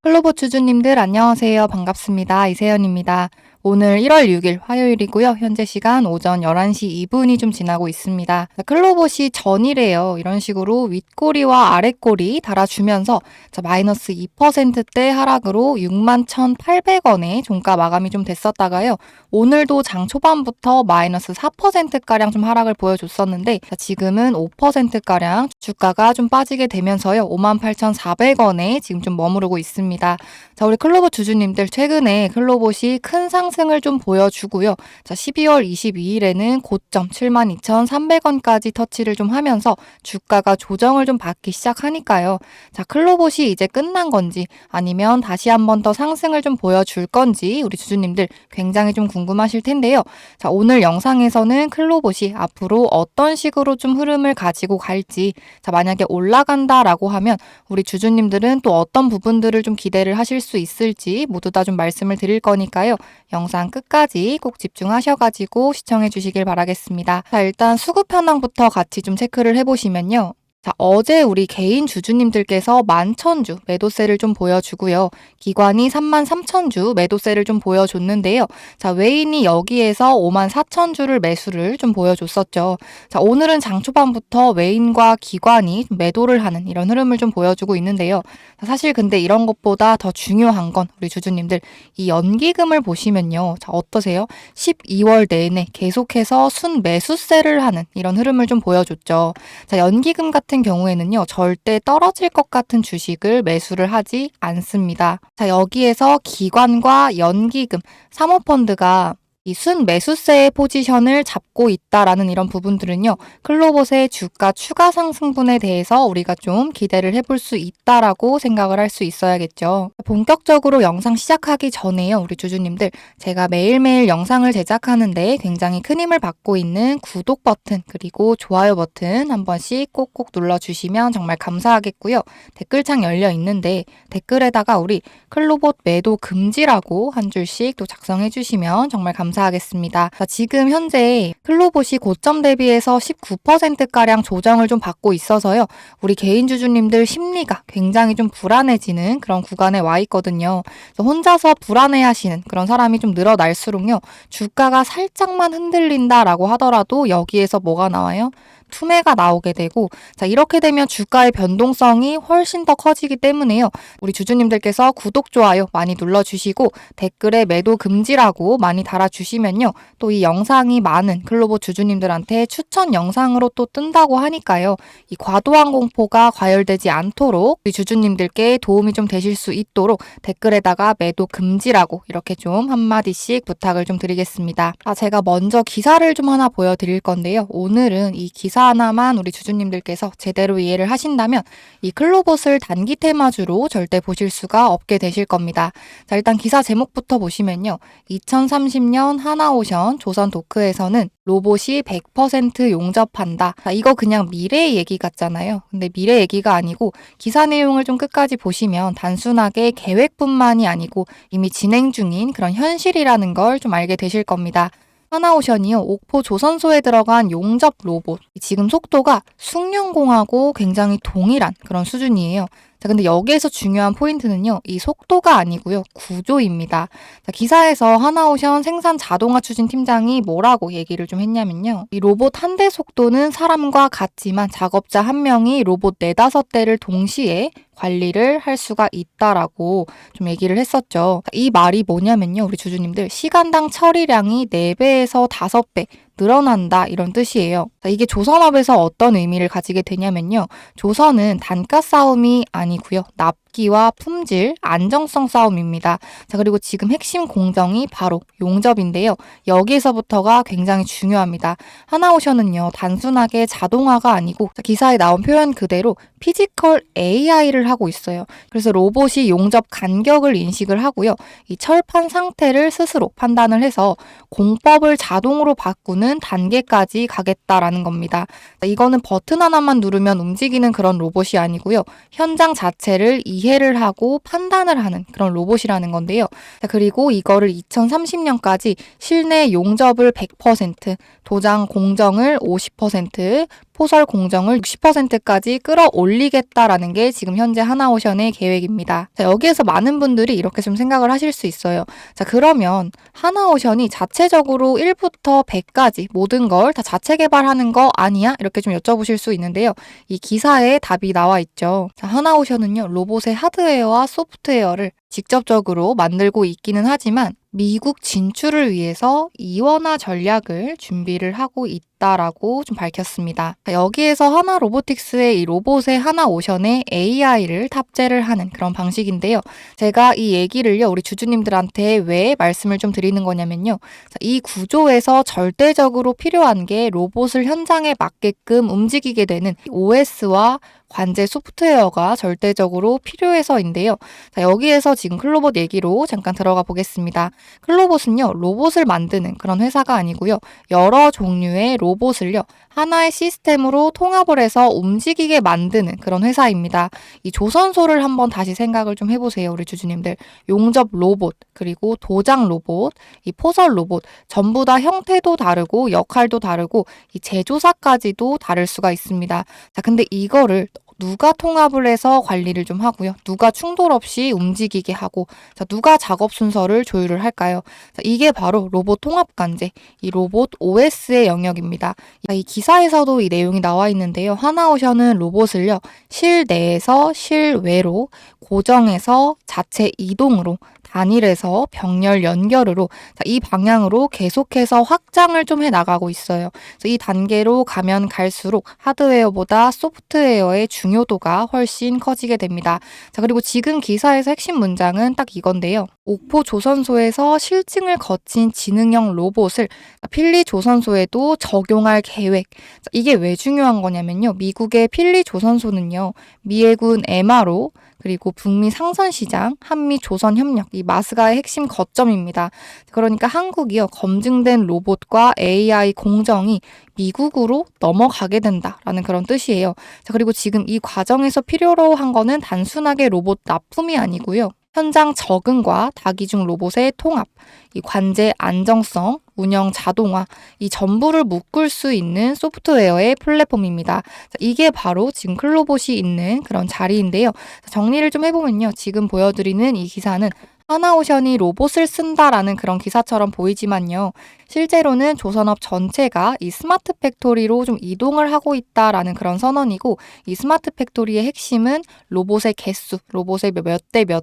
클로버 주주님들 안녕하세요. 반갑습니다. 이세연입니다. 오늘 1월 6일 화요일이고요. 현재 시간 오전 11시 2분이 좀 지나고 있습니다. 클로봇이 전일에요. 이런 식으로 윗꼬리와 아랫꼬리 달아주면서 마이너스 2%대 하락으로 61,800원에 종가 마감이 좀 됐었다가요. 오늘도 장 초반부터 마이너스 4%가량 좀 하락을 보여줬었는데 지금은 5%가량 주가가 좀 빠지게 되면서요. 58,400원에 지금 좀 머무르고 있습니다. 자, 우리 클로봇 주주님들 최근에 클로봇이 큰 상승을 좀 보여주고요. 자, 12월 22일에는 고점 72,300원까지 터치를 좀 하면서 주가가 조정을 좀 받기 시작하니까요. 자, 클로봇이 이제 끝난 건지 아니면 다시 한 번 더 상승을 좀 보여줄 건지 우리 주주님들 굉장히 좀 궁금하실 텐데요. 자, 오늘 영상에서는 클로봇이 앞으로 어떤 식으로 좀 흐름을 가지고 갈지, 자, 만약에 올라간다라고 하면 우리 주주님들은 또 어떤 부분들을 좀 기대를 하실 수 있을지 모두 다 좀 말씀을 드릴 거니까요. 영상 끝까지 꼭 집중하셔가지고 시청해 주시길 바라겠습니다. 자, 일단 수급 현황부터 같이 좀 체크를 해보시면요. 자, 어제 우리 개인 주주님들께서 11,000주 매도세를 좀 보여주고요. 기관이 33,000주 매도세를 좀 보여줬는데요. 자, 외인이 여기에서 54,000주를 매수를 좀 보여줬었죠. 자, 오늘은 장 초반부터 외인과 기관이 매도를 하는 이런 흐름을 좀 보여주고 있는데요. 자, 사실 근데 이런 것보다 더 중요한 건 우리 주주님들 이 연기금을 보시면요. 자, 어떠세요? 12월 내내 계속해서 순매수세를 하는 이런 흐름을 좀 보여줬죠. 자, 연기금 같은 경우에는요, 절대 떨어질 것 같은 주식을 매수를 하지 않습니다. 자, 여기에서 기관과 연기금, 사모펀드가 이 순매수세의 포지션을 잡고 있다라는 이런 부분들은요, 클로봇의 주가 추가 상승분에 대해서 우리가 좀 기대를 해볼 수 있다라고 생각을 할 수 있어야겠죠. 본격적으로 영상 시작하기 전에요, 우리 주주님들, 제가 매일매일 영상을 제작하는데 굉장히 큰 힘을 받고 있는 구독 버튼 그리고 좋아요 버튼 한 번씩 꼭꼭 눌러주시면 정말 감사하겠고요. 댓글창 열려 있는데 댓글에다가 우리 클로봇 매도 금지라고 한 줄씩 또 작성해 주시면 정말 감사하겠습니다. 자, 지금 현재 클로봇이 고점 대비해서 19%가량 조정을 좀 받고 있어서요. 우리 개인 주주님들 심리가 굉장히 좀 불안해지는 그런 구간에 와 있거든요. 그래서 혼자서 불안해하시는 그런 사람이 좀 늘어날수록요. 주가가 살짝만 흔들린다라고 하더라도 여기에서 뭐가 나와요? 투매가 나오게 되고, 자, 이렇게 되면 주가의 변동성이 훨씬 더 커지기 때문에요. 우리 주주님들께서 구독, 좋아요 많이 눌러주시고 댓글에 매도 금지라고 많이 달아주시면요. 또 이 영상이 많은 클로봇 주주님들한테 추천 영상으로 또 뜬다고 하니까요. 이 과도한 공포가 과열되지 않도록 우리 주주님들께 도움이 좀 되실 수 있도록 댓글에다가 매도 금지라고 이렇게 좀 한마디씩 부탁을 좀 드리겠습니다. 제가 먼저 기사를 좀 하나 보여드릴 건데요. 오늘은 이 기사 하나만 우리 주주님들께서 제대로 이해를 하신다면 이 클로봇을 단기 테마주로 절대 보실 수가 없게 되실 겁니다. 자, 일단 기사 제목부터 보시면요. 2030년 하나오션 조선도크에서는 로봇이 100% 용접한다. 자, 이거 그냥 미래의 얘기 같잖아요. 근데 미래 얘기가 아니고 기사 내용을 좀 끝까지 보시면 단순하게 계획뿐만이 아니고 이미 진행 중인 그런 현실이라는 걸 좀 알게 되실 겁니다. 하나오션이요. 옥포 조선소에 들어간 용접 로봇. 지금 속도가 숭룡공하고 굉장히 동일한 그런 수준이에요. 자, 근데 여기에서 중요한 포인트는요. 이 속도가 아니고요. 구조입니다. 자, 기사에서 하나오션 생산 자동화 추진 팀장이 뭐라고 얘기를 좀 했냐면요. 이 로봇 한 대 속도는 사람과 같지만 작업자 한 명이 로봇 4-5대를 동시에 관리를 할 수가 있다라고 좀 얘기를 했었죠. 이 말이 뭐냐면요. 우리 주주님들 시간당 처리량이 4배에서 5배 늘어난다 이런 뜻이에요. 자, 이게 조선업에서 어떤 의미를 가지게 되냐면요. 조선은 단가 싸움이 아니고요. 납기와 품질, 안정성 싸움입니다. 자, 그리고 지금 핵심 공정이 바로 용접인데요. 여기에서부터가 굉장히 중요합니다. 하나오션은요. 단순하게 자동화가 아니고 기사에 나온 표현 그대로 피지컬 AI를 하고 있어요. 그래서 로봇이 용접 간격을 인식을 하고요. 이 철판 상태를 스스로 판단을 해서 공법을 자동으로 바꾸는 단계까지 가겠다라는 겁니다. 이거는 버튼 하나만 누르면 움직이는 그런 로봇이 아니고요. 현장 자체를 이해를 하고 판단을 하는 그런 로봇이라는 건데요. 자, 그리고 이거를 2030년까지 실내 용접을 100%, 도장 공정을 50%, 포설 공정을 60%까지 끌어올리겠다라는 게 지금 현재 하나오션의 계획입니다. 자, 여기에서 많은 분들이 이렇게 좀 생각을 하실 수 있어요. 자, 그러면 하나오션이 자체적으로 1부터 100까지 모든 걸 다 자체 개발하는 거 아니야? 이렇게 좀 여쭤보실 수 있는데요. 이 기사에 답이 나와 있죠. 자, 하나오션은요, 로봇의 하드웨어와 소프트웨어를 직접적으로 만들고 있기는 하지만 미국 진출을 위해서 이원화 전략을 준비를 하고 있다라고 좀 밝혔습니다. 여기에서 하나 로보틱스의 이 로봇의 하나오션에 AI를 탑재를 하는 그런 방식인데요. 제가 이 얘기를요, 우리 주주님들한테 왜 말씀을 좀 드리는 거냐면요. 이 구조에서 절대적으로 필요한 게 로봇을 현장에 맞게끔 움직이게 되는 OS와 관제 소프트웨어가 절대적으로 필요해서인데요. 자, 여기에서 지금 클로봇 얘기로 잠깐 들어가 보겠습니다. 클로봇은요, 로봇을 만드는 그런 회사가 아니고요. 여러 종류의 로봇을요, 하나의 시스템으로 통합을 해서 움직이게 만드는 그런 회사입니다. 이 조선소를 한번 다시 생각을 좀 해보세요, 우리 주주님들. 용접 로봇, 그리고 도장 로봇, 이 포설 로봇, 전부 다 형태도 다르고 역할도 다르고 이 제조사까지도 다를 수가 있습니다. 자, 근데 이거를 누가 통합을 해서 관리를 좀 하고요. 누가 충돌 없이 움직이게 하고, 자, 누가 작업 순서를 조율을 할까요? 자, 이게 바로 로봇 통합 관제, 이 로봇 OS의 영역입니다. 이 기사에서도 이 내용이 나와 있는데요. 하나오션은 로봇을요, 실내에서 실외로, 고정에서 자체 이동으로, 단일에서 병렬 연결으로, 자, 이 방향으로 계속해서 확장을 좀 해나가고 있어요. 그래서 이 단계로 가면 갈수록 하드웨어보다 소프트웨어의 중요도가 훨씬 커지게 됩니다. 자, 그리고 지금 기사에서 핵심 문장은 딱 이건데요. 옥포 조선소에서 실증을 거친 지능형 로봇을 필리 조선소에도 적용할 계획. 자, 이게 왜 중요한 거냐면요. 미국의 필리 조선소는요, 미해군 MRO, 그리고 북미 상선시장, 한미 조선협력, 이 마스가의 핵심 거점입니다. 그러니까 한국이요, 검증된 로봇과 AI 공정이 미국으로 넘어가게 된다라는 그런 뜻이에요. 자, 그리고 지금 이 과정에서 필요로 한 거는 단순하게 로봇 납품이 아니고요. 현장 적응과 다기중 로봇의 통합, 이 관제 안정성, 운영 자동화, 이 전부를 묶을 수 있는 소프트웨어의 플랫폼입니다. 자, 이게 바로 지금 클로봇이 있는 그런 자리인데요. 자, 정리를 좀 해보면요. 지금 보여드리는 이 기사는 하나오션이 로봇을 쓴다라는 그런 기사처럼 보이지만요. 실제로는 조선업 전체가 이 스마트 팩토리로 좀 이동을 하고 있다라는 그런 선언이고, 이 스마트 팩토리의 핵심은 로봇의 개수, 로봇의 몇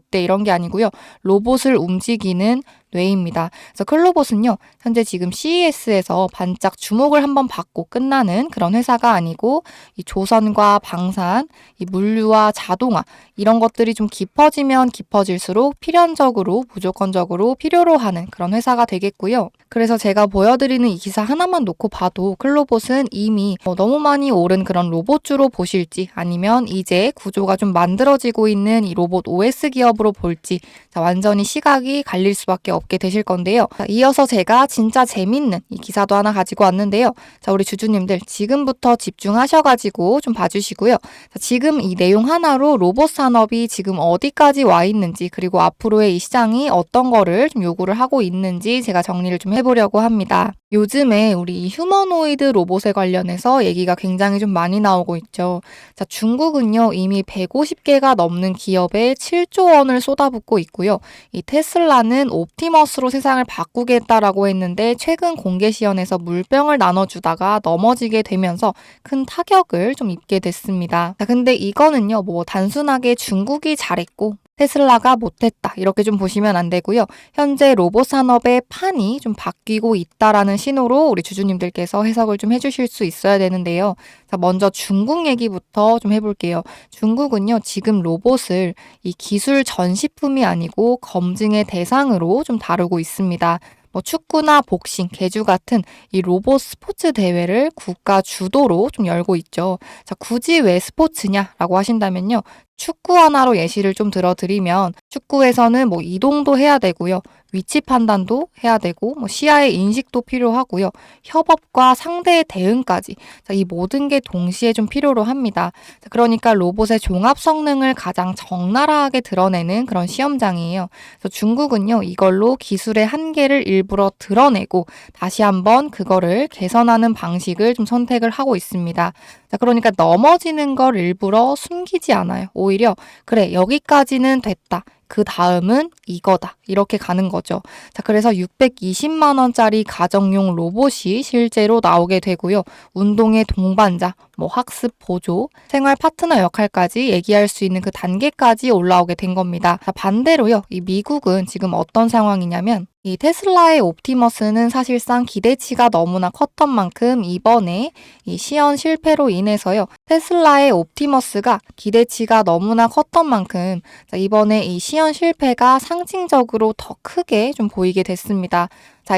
대 이런 게 아니고요. 로봇을 움직이는 뇌입니다. 그래서 클로봇은요, 현재 지금 CES에서 반짝 주목을 한번 받고 끝나는 그런 회사가 아니고, 이 조선과 방산, 이 물류와 자동화, 이런 것들이 좀 깊어지면 깊어질수록 필연적으로, 무조건적으로 필요로 하는 그런 회사가 되겠고요. 그래서 제가 보여드리는 이 기사 하나만 놓고 봐도 클로봇은 이미 너무 많이 오른 그런 로봇주로 보실지, 아니면 이제 구조가 좀 만들어지고 있는 이 로봇 OS 기업으로 볼지, 자, 완전히 시각이 갈릴 수밖에 없게 되실 건데요. 자, 이어서 제가 진짜 재밌는 이 기사도 하나 가지고 왔는데요. 자, 우리 주주님들 지금부터 집중하셔가지고 좀 봐주시고요. 자, 지금 이 내용 하나로 로봇 산업이 지금 어디까지 와 있는지, 그리고 앞으로의 이 시장이 어떤 거를 좀 요구를 하고 있는지 제가 정리를 좀 해보려고 합니다. 요즘에 우리 휴머노이드 로봇에 관련해서 얘기가 굉장히 좀 많이 나오고 있죠. 자, 중국은요, 이미 150개가 넘는 기업에 7조 원을 쏟아붓고 있고요. 이 테슬라는 옵티머스로 세상을 바꾸겠다라고 했는데 최근 공개 시연에서 물병을 나눠주다가 넘어지게 되면서 큰 타격을 좀 입게 됐습니다. 자, 근데 이거는요, 뭐 단순하게 중국이 잘했고 테슬라가 못했다, 이렇게 좀 보시면 안 되고요. 현재 로봇 산업의 판이 좀 바뀌고 있다라는 신호로 우리 주주님들께서 해석을 좀 해주실 수 있어야 되는데요. 자, 먼저 중국 얘기부터 좀 해볼게요. 중국은요, 지금 로봇을 이 기술 전시품이 아니고 검증의 대상으로 좀 다루고 있습니다. 뭐 축구나 복싱, 계주 같은 이 로봇 스포츠 대회를 국가 주도로 좀 열고 있죠. 자, 굳이 왜 스포츠냐라고 하신다면요. 축구 하나로 예시를 좀 들어드리면 축구에서는 뭐 이동도 해야 되고요. 위치 판단도 해야 되고 시야의 인식도 필요하고요. 협업과 상대의 대응까지 이 모든 게 동시에 좀 필요로 합니다. 그러니까 로봇의 종합 성능을 가장 적나라하게 드러내는 그런 시험장이에요. 그래서 중국은요, 이걸로 기술의 한계를 일부러 드러내고 다시 한번 그거를 개선하는 방식을 좀 선택을 하고 있습니다. 그러니까 넘어지는 걸 일부러 숨기지 않아요. 오히려 그래, 여기까지는 됐다. 그 다음은 이거다. 이렇게 가는 거죠. 그래서 620만 원짜리 가정용 로봇이 실제로 나오게 되고요. 운동의 동반자, 학습 보조, 생활 파트너 역할까지 얘기할 수 있는 그 단계까지 올라오게 된 겁니다. 반대로요. 이 미국은 지금 어떤 상황이냐면 이 테슬라의 옵티머스는 사실상 기대치가 너무나 컸던 만큼 이번에 이 시연 실패로 인해서요. 테슬라의 옵티머스가 기대치가 너무나 컸던 만큼 이번에 이 시연 실패가 상징적으로 더 크게 좀 보이게 됐습니다.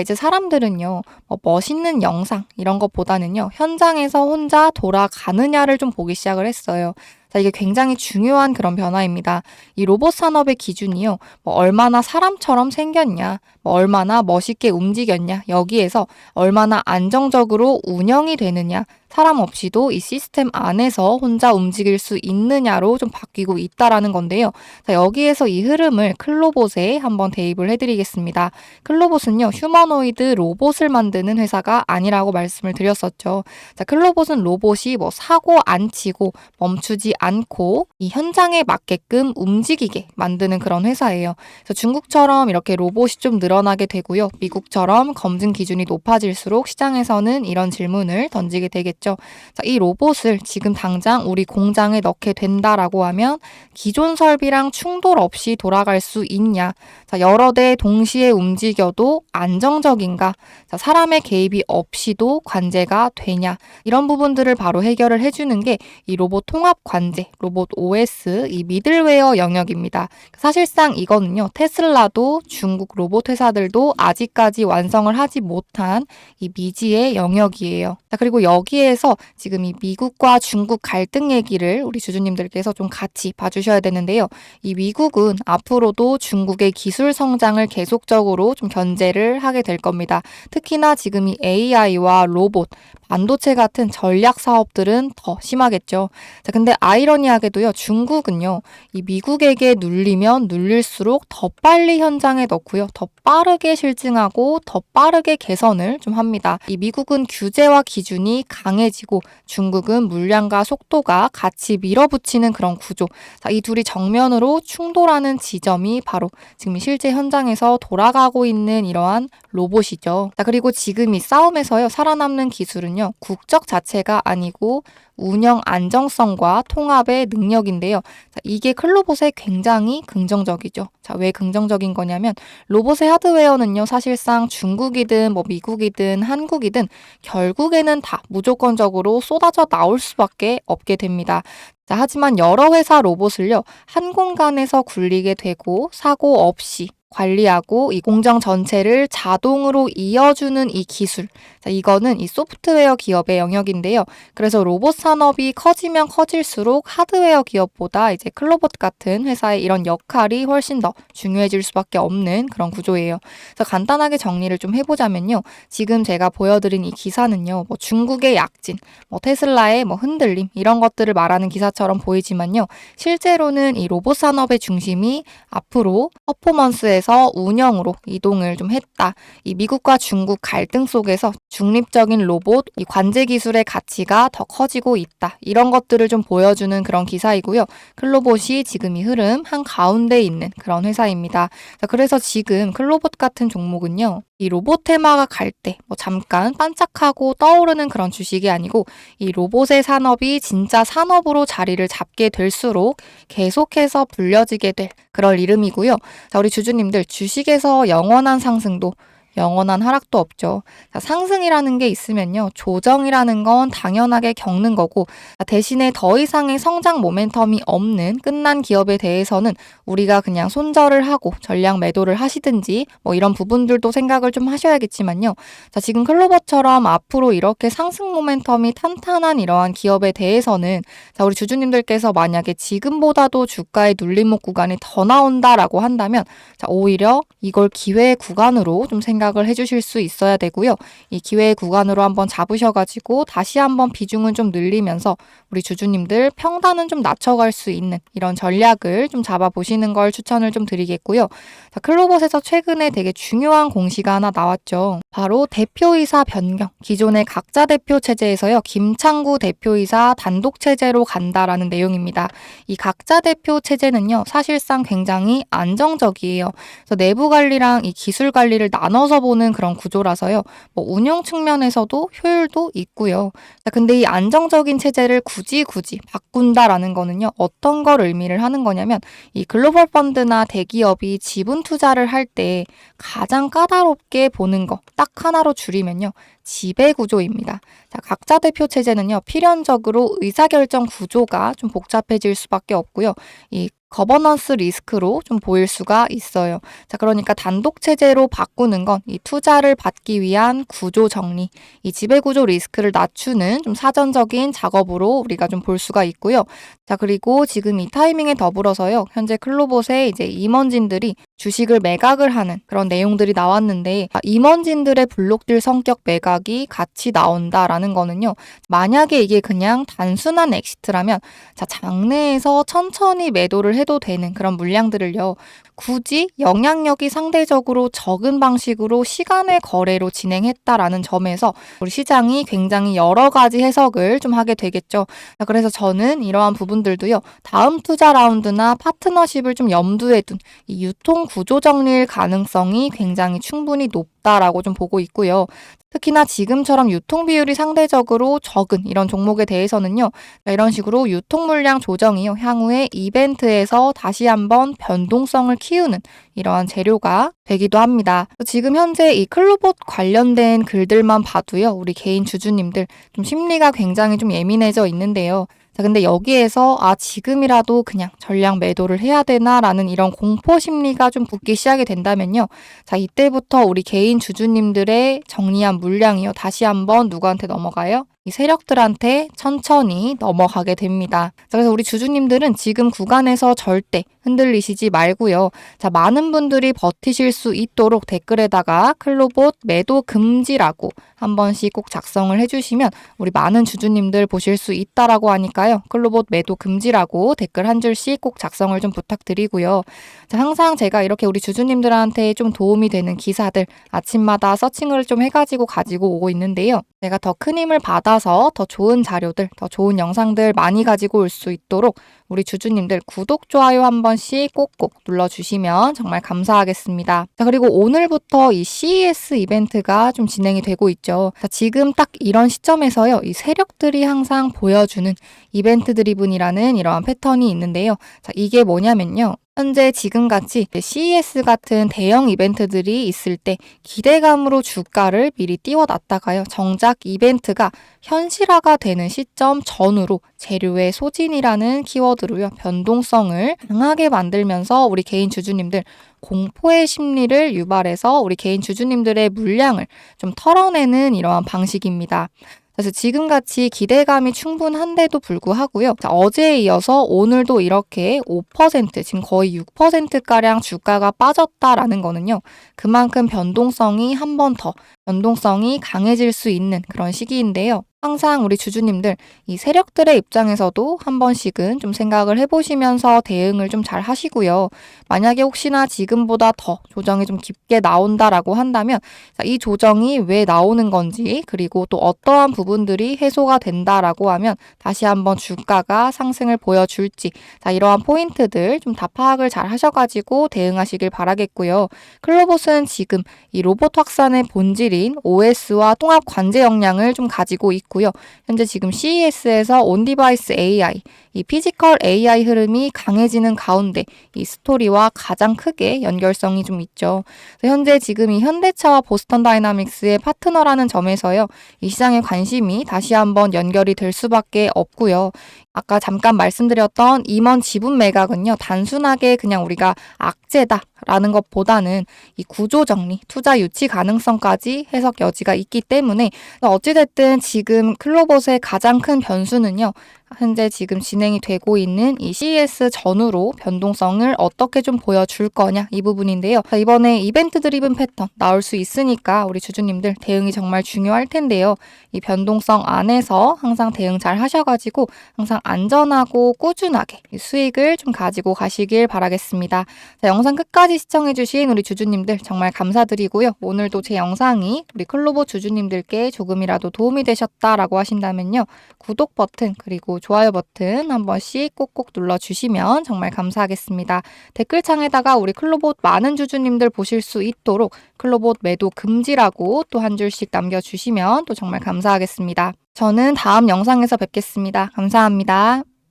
이제 사람들은요, 멋있는 영상 이런 것보다는요, 현장에서 혼자 돌아가느냐를 좀 보기 시작을 했어요. 이게 굉장히 중요한 그런 변화입니다. 이 로봇 산업의 기준이요, 얼마나 사람처럼 생겼냐, 얼마나 멋있게 움직였냐, 여기에서 얼마나 안정적으로 운영이 되느냐, 사람 없이도 이 시스템 안에서 혼자 움직일 수 있느냐로 좀 바뀌고 있다라는 건데요. 여기에서 이 흐름을 클로봇에 한번 대입을 해드리겠습니다. 클로봇은요, 휴머노이드 로봇을 만드는 회사가 아니라고 말씀을 드렸었죠. 클로봇은 로봇이 사고 안 치고 멈추지 않고 이 현장에 맞게끔 움직이게 만드는 그런 회사예요. 그래서 중국처럼 이렇게 로봇이 좀 늘어나게 되고요. 미국처럼 검증 기준이 높아질수록 시장에서는 이런 질문을 던지게 되겠죠. 이 로봇을 지금 당장 우리 공장에 넣게 된다라고 하면 기존 설비랑 충돌 없이 돌아갈 수 있냐? 여러 대 동시에 움직여도 안정적인가? 사람의 개입이 없이도 관제가 되냐? 이런 부분들을 바로 해결을 해주는 게 이 로봇 통합 관제, 로봇 OS, 이 미들웨어 영역입니다. 사실상 이거는요, 테슬라도 중국 로봇 회사들도 아직까지 완성을 하지 못한 이 미지의 영역이에요. 그리고 여기에서 지금 이 미국과 중국 갈등 얘기를 우리 주주님들께서 좀 같이 봐주셔야 되는데요. 이 미국은 앞으로도 중국의 기술 성장을 계속적으로 좀 견제를 하게 될 겁니다. 특히나 지금 이 AI와 로봇, 반도체 같은 전략 사업들은 더 심하겠죠. 근데 아이러니하게도요, 중국은요, 이 미국에게 눌리면 눌릴수록 더 빨리 현장에 넣고요, 더 빠르게 실증하고 더 빠르게 개선을 좀 합니다. 이 미국은 규제와 기준이 강해지고 중국은 물량과 속도가 같이 밀어붙이는 그런 구조. 이 둘이 정면으로 충돌하는 지점이 바로 지금 실제 현장에서 돌아가고 있는 이러한 로봇이죠. 그리고 지금 이 싸움에서요, 살아남는 기술은요, 국적 자체가 아니고 운영 안정성과 통합의 능력인데요. 이게 클로봇에 굉장히 긍정적이죠. 왜 긍정적인 거냐면 로봇의 하드웨어는요, 사실상 중국이든 미국이든 한국이든 결국에는 다 무조건적으로 쏟아져 나올 수밖에 없게 됩니다. 하지만 여러 회사 로봇을요, 한 공간에서 굴리게 되고 사고 없이 관리하고 이 공정 전체를 자동으로 이어주는 이 기술. 이거는 이 소프트웨어 기업의 영역인데요. 그래서 로봇 산업이 커지면 커질수록 하드웨어 기업보다 이제 클로봇 같은 회사의 이런 역할이 훨씬 더 중요해질 수밖에 없는 그런 구조예요. 그래서 간단하게 정리를 좀 해보자면요. 지금 제가 보여드린 이 기사는요, 중국의 약진, 테슬라의 흔들림 이런 것들을 말하는 기사처럼 보이지만요. 실제로는 이 로봇 산업의 중심이 앞으로 퍼포먼스에서 운영으로 이동을 좀 했다. 이 미국과 중국 갈등 속에서 중립적인 로봇, 이 관제 기술의 가치가 더 커지고 있다. 이런 것들을 좀 보여주는 그런 기사이고요. 클로봇이 지금 이 흐름 한가운데 있는 그런 회사입니다. 그래서 지금 클로봇 같은 종목은요. 이 로봇 테마가 갈 때 잠깐 반짝하고 떠오르는 그런 주식이 아니고 이 로봇의 산업이 진짜 산업으로 자리를 잡게 될수록 계속해서 불려지게 될 그럴 이름이고요. 우리 주주님들 주식에서 영원한 상승도 영원한 하락도 없죠. 자, 상승이라는 게 있으면요. 조정이라는 건 당연하게 겪는 거고, 대신에 더 이상의 성장 모멘텀이 없는 끝난 기업에 대해서는 우리가 그냥 손절을 하고 전량 매도를 하시든지 뭐 이런 부분들도 생각을 좀 하셔야겠지만요. 자, 지금 클로버처럼 앞으로 이렇게 상승 모멘텀이 탄탄한 이러한 기업에 대해서는 자, 우리 주주님들께서 만약에 지금보다도 주가의 눌림목 구간이 더 나온다라고 한다면 자, 오히려 이걸 기회의 구간으로 좀 생각을 해주실 수 있어야 되고요. 이 기회의 구간으로 한번 잡으셔가지고 다시 한번 비중은 좀 늘리면서 우리 주주님들 평단은 좀 낮춰갈 수 있는 이런 전략을 좀 잡아보시는 걸 추천을 좀 드리겠고요. 자, 클로봇에서 최근에 되게 중요한 공시가 하나 나왔죠. 바로 대표이사 변경. 기존의 각자 대표 체제에서요. 김창구 대표이사 단독 체제로 간다라는 내용입니다. 이 각자 대표 체제는요. 사실상 굉장히 안정적이에요. 그래서 내부 관리랑 이 기술 관리를 나눠서 보는 그런 구조라서요. 뭐 운영 측면에서도 효율도 있고요. 자, 근데 이 안정적인 체제를 굳이 바꾼다라는 거는요. 어떤 걸 의미를 하는 거냐면 이 글로벌 펀드나 대기업이 지분 투자를 할 때 가장 까다롭게 보는 거 딱 하나로 줄이면요. 지배 구조입니다. 자, 각자 대표 체제는요. 필연적으로 의사결정 구조가 좀 복잡해질 수밖에 없고요. 이 거버넌스 리스크로 좀 보일 수가 있어요. 자, 그러니까 단독 체제로 바꾸는 건 이 투자를 받기 위한 구조 정리, 이 지배 구조 리스크를 낮추는 좀 사전적인 작업으로 우리가 좀 볼 수가 있고요. 자, 그리고 지금 이 타이밍에 더불어서요. 현재 클로봇에 이제 임원진들이 주식을 매각을 하는 그런 내용들이 나왔는데 임원진들의 블록딜 성격 매각이 같이 나온다라는 거는요. 만약에 이게 그냥 단순한 엑시트라면 자, 장내에서 천천히 매도를 해도 되는 그런 물량들을요. 굳이 영향력이 상대적으로 적은 방식으로 시간의 거래로 진행했다라는 점에서 우리 시장이 굉장히 여러 가지 해석을 좀 하게 되겠죠. 자, 그래서 저는 이러한 부분들도요. 다음 투자 라운드나 파트너십을 좀 염두에 둔 이 유통 구조 정리일 가능성이 굉장히 충분히 높다라고 좀 보고 있고요. 특히나 지금처럼 유통 비율이 상대적으로 적은 이런 종목에 대해서는요. 이런 식으로 유통 물량 조정이요. 향후에 이벤트에서 다시 한번 변동성을 키우는 이러한 재료가 되기도 합니다. 지금 현재 이 클로봇 관련된 글들만 봐도요. 우리 개인 주주님들 좀 심리가 굉장히 좀 예민해져 있는데요. 자, 근데 여기에서 지금이라도 그냥 전량 매도를 해야 되나라는 이런 공포 심리가 좀 붙기 시작이 된다면요. 자, 이때부터 우리 개인 주주님들의 정리한 물량이요. 다시 한번 누구한테 넘어가요? 이 세력들한테 천천히 넘어가게 됩니다. 자, 그래서 우리 주주님들은 지금 구간에서 절대 흔들리시지 말고요. 자, 많은 분들이 버티실 수 있도록 댓글에다가 클로봇 매도 금지라고 한 번씩 꼭 작성을 해주시면 우리 많은 주주님들 보실 수 있다라고 하니까요. 클로봇 매도 금지라고 댓글 한 줄씩 꼭 작성을 좀 부탁드리고요. 자, 항상 제가 이렇게 우리 주주님들한테 좀 도움이 되는 기사들 아침마다 서칭을 좀 해가지고 가지고 오고 있는데요. 제가 더 큰 힘을 받아서 더 좋은 자료들, 더 좋은 영상들 많이 가지고 올 수 있도록 우리 주주님들 구독, 좋아요 한 번씩 꼭꼭 눌러주시면 정말 감사하겠습니다. 자, 그리고 오늘부터 이 CES 이벤트가 좀 진행이 되고 있죠. 자, 지금 딱 이런 시점에서요. 이 세력들이 항상 보여주는 이벤트 드리븐이라는 이러한 패턴이 있는데요. 자, 이게 뭐냐면요. 현재 지금같이 CES 같은 대형 이벤트들이 있을 때 기대감으로 주가를 미리 띄워놨다가요. 정작 이벤트가 현실화가 되는 시점 전후로 재료의 소진이라는 키워드로요. 변동성을 강하게 만들면서 우리 개인 주주님들 공포의 심리를 유발해서 우리 개인 주주님들의 물량을 좀 털어내는 이러한 방식입니다. 그래서 지금같이 기대감이 충분한데도 불구하고요. 자, 어제에 이어서 오늘도 이렇게 5% 지금 거의 6%가량 주가가 빠졌다라는 거는요. 그만큼 변동성이 한 번 더 변동성이 강해질 수 있는 그런 시기인데요. 항상 우리 주주님들 이 세력들의 입장에서도 한 번씩은 좀 생각을 해보시면서 대응을 좀 잘 하시고요. 만약에 혹시나 지금보다 더 조정이 좀 깊게 나온다라고 한다면 이 조정이 왜 나오는 건지 그리고 또 어떠한 부분들이 해소가 된다라고 하면 다시 한번 주가가 상승을 보여줄지 이러한 포인트들 좀 다 파악을 잘 하셔가지고 대응하시길 바라겠고요. 클로봇은 지금 이 로봇 확산의 본질인 OS와 통합 관제 역량을 좀 가지고 있고요. 있고요. 현재 지금 CES에서 온디바이스 AI, 이 피지컬 AI 흐름이 강해지는 가운데 이 스토리와 가장 크게 연결성이 좀 있죠. 현재 지금 이 현대차와 보스턴 다이나믹스의 파트너라는 점에서요. 이 시장의 관심이 다시 한번 연결이 될 수밖에 없고요. 아까 잠깐 말씀드렸던 임원 지분 매각은요. 단순하게 그냥 우리가 악재다라는 것보다는 이 구조 정리, 투자 유치 가능성까지 해석 여지가 있기 때문에 어찌됐든 지금 클로봇의 가장 큰 변수는요. 현재 지금 진행이 되고 있는 이 CES 전후로 변동성을 어떻게 좀 보여줄 거냐 이 부분인데요. 이번에 이벤트 드리븐 패턴 나올 수 있으니까 우리 주주님들 대응이 정말 중요할 텐데요. 이 변동성 안에서 항상 대응 잘 하셔가지고 항상 안전하고 꾸준하게 수익을 좀 가지고 가시길 바라겠습니다. 자, 영상 끝까지 시청해주신 우리 주주님들 정말 감사드리고요. 오늘도 제 영상이 우리 클로봇 주주님들께 조금이라도 도움이 되셨다라고 하신다면요. 구독 버튼 그리고 좋아요 버튼 한 번씩 꼭꼭 눌러주시면 정말 감사하겠습니다. 댓글창에다가 우리 클로봇 많은 주주님들 보실 수 있도록 클로봇 매도 금지라고 또 한 줄씩 남겨주시면 또 정말 감사하겠습니다. 저는 다음 영상에서 뵙겠습니다. 감사합니다.